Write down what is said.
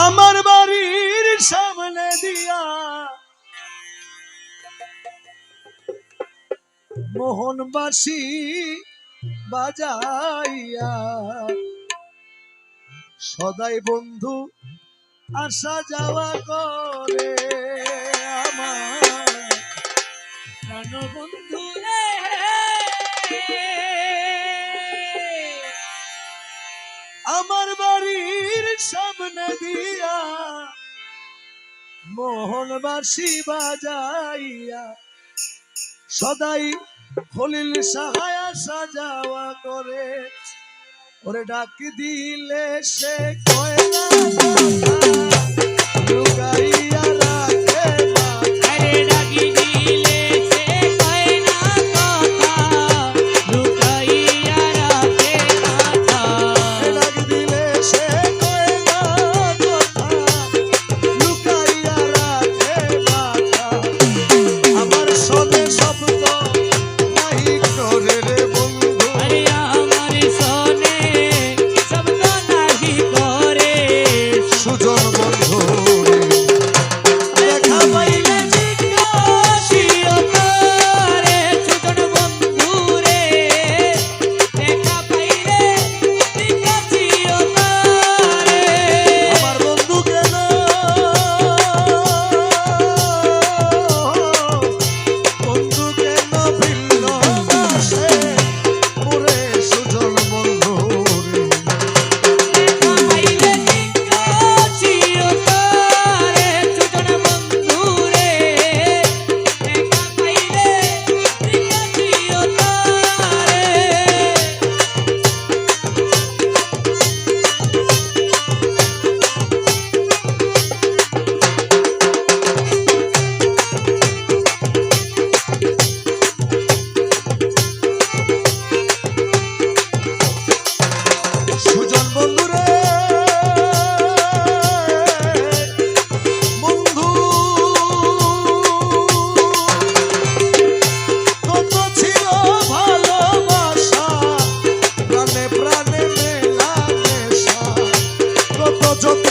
আমার বাড়ির সামনে দিয়া মোহনবাসী বাজাইয়া সদাই বন্ধু আসা যাওয়া করে আমার প্রাণ বন্ধু রে। আমার বাড়ির সামনে দিয়া মোহনবাসী বাজাইয়া সদাই খলিল সাহায় আসা যাওয়া করে। ওরে ডাক দিলে সে কয় না লুকাইয়া রাখে আরে ডাক দিলে সে কয় না কথা লুকাইয়া রাখে মাথা। ডাক দিলে সে কয় না কথা লুকাইয়া রাখে মাথা। আমার সনে শব্দ নাহি করে রে বন্ধু। আরে আমার সনে শব্দ নাহি করে সুজন বন্ধু দেখা পাইলে জিজ্ঞাসিও করে সুজন বন্ধু রে। দেখা পাইলে জিজ্ঞাসিও করে আমার বন্ধু কেন ভিন্ন বাসে ওরে সুজন বন্ধু রে। দেখা পাইলে জিজ্ঞাসিও করে সুজন বন্ধু রে। দেখা পাইলে জিজ্ঞাসিও করে সুজন বন্ধু রে বন্ধু কত ছিল ভালোবাসা প্রাণে প্রাণে মেলা নেশা কত যত